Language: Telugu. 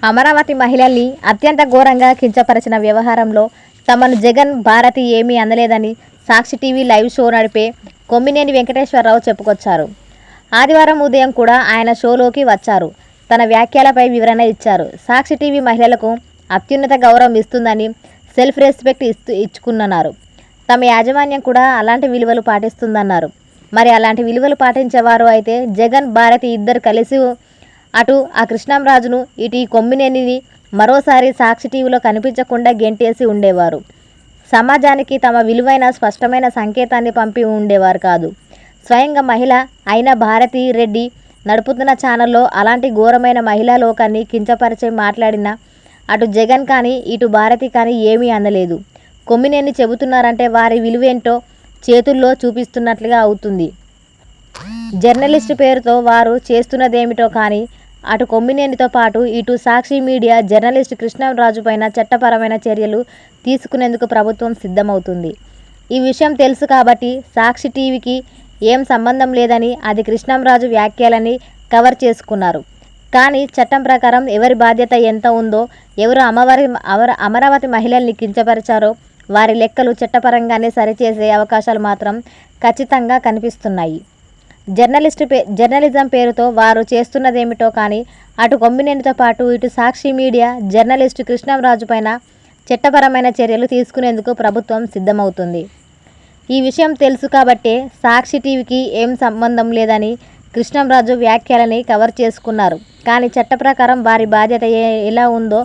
అమరావతి మహిళల్ని అత్యంత ఘోరంగా కించపరిచిన వ్యవహారంలో తమను జగన్, భారతి ఏమీ అనలేదని సాక్షి టీవీ లైవ్ షో నడిపే కొమ్మినేని వెంకటేశ్వరరావు చెప్పుకొచ్చారు. ఆదివారం ఉదయం కూడా ఆయన షోలోకి వచ్చారు. తన వ్యాఖ్యలపై వివరణ ఇచ్చారు. సాక్షి టీవీ మహిళలకు అత్యున్నత గౌరవం ఇస్తుందని సెల్ఫ్ రెస్పెక్ట్ ఇచ్చుకున్నారు. తమ యాజమాన్యం కూడా అలాంటి విలువలు పాటిస్తుందన్నారు. మరి అలాంటి విలువలు పాటించేవారు అయితే జగన్, భారతి ఇద్దరు కలిసి అటు ఆ కృష్ణంరాజును, ఇటు ఈ కొమ్మినేనిని మరోసారి సాక్షి టీవీలో కనిపించకుండా గెంటేసి ఉండేవారు. సమాజానికి తమ విలువైన స్పష్టమైన సంకేతాన్ని పంపి ఉండేవారు కాదు. స్వయంగా మహిళ అయిన భారతి రెడ్డి నడుపుతున్న ఛానల్లో అలాంటి ఘోరమైన మహిళా లోకాన్ని కించపరిచే మాట్లాడిన అటు జగన్ కానీ ఇటు భారతి కానీ ఏమీ అనలేదు. కొమ్మినేని చెబుతున్నారంటే వారి విలువేంటో చేతుల్లో చూపిస్తున్నట్లుగా అవుతుంది. జర్నలిస్టు పేరుతో వారు చేస్తున్నదేమిటో కానీ అటు కొమ్మినేనితో పాటు ఇటు సాక్షి మీడియా జర్నలిస్టు కృష్ణంరాజు పైన చట్టపరమైన చర్యలు తీసుకునేందుకు ప్రభుత్వం సిద్ధమవుతుంది. ఈ విషయం తెలుసు కాబట్టి సాక్షి టీవీకి ఏం సంబంధం లేదని అది కృష్ణంరాజు వ్యాఖ్యలని కవర్ చేసుకున్నారు. కానీ చట్టం ప్రకారం ఎవరి బాధ్యత ఎంత ఉందో, ఎవరు అమరావతి మహిళల్ని కించపరిచారో వారి లెక్కలు చట్టపరంగానే సరిచేసే అవకాశాలు మాత్రం ఖచ్చితంగా కనిపిస్తున్నాయి. జర్నలిజం పేరుతో వారు చేస్తున్నదేమిటో కానీ అటు కొమ్మినేనితో పాటు ఇటు సాక్షి మీడియా జర్నలిస్టు కృష్ణంరాజు పైన చట్టపరమైన చర్యలు తీసుకునేందుకు ప్రభుత్వం సిద్ధమవుతుంది. ఈ విషయం తెలుసు కాబట్టే సాక్షి టీవీకి ఏం సంబంధం లేదని కృష్ణంరాజు వ్యాఖ్యలని కవర్ చేసుకున్నారు. కానీ చట్ట ప్రకారం వారి బాధ్యత ఎలా ఉందో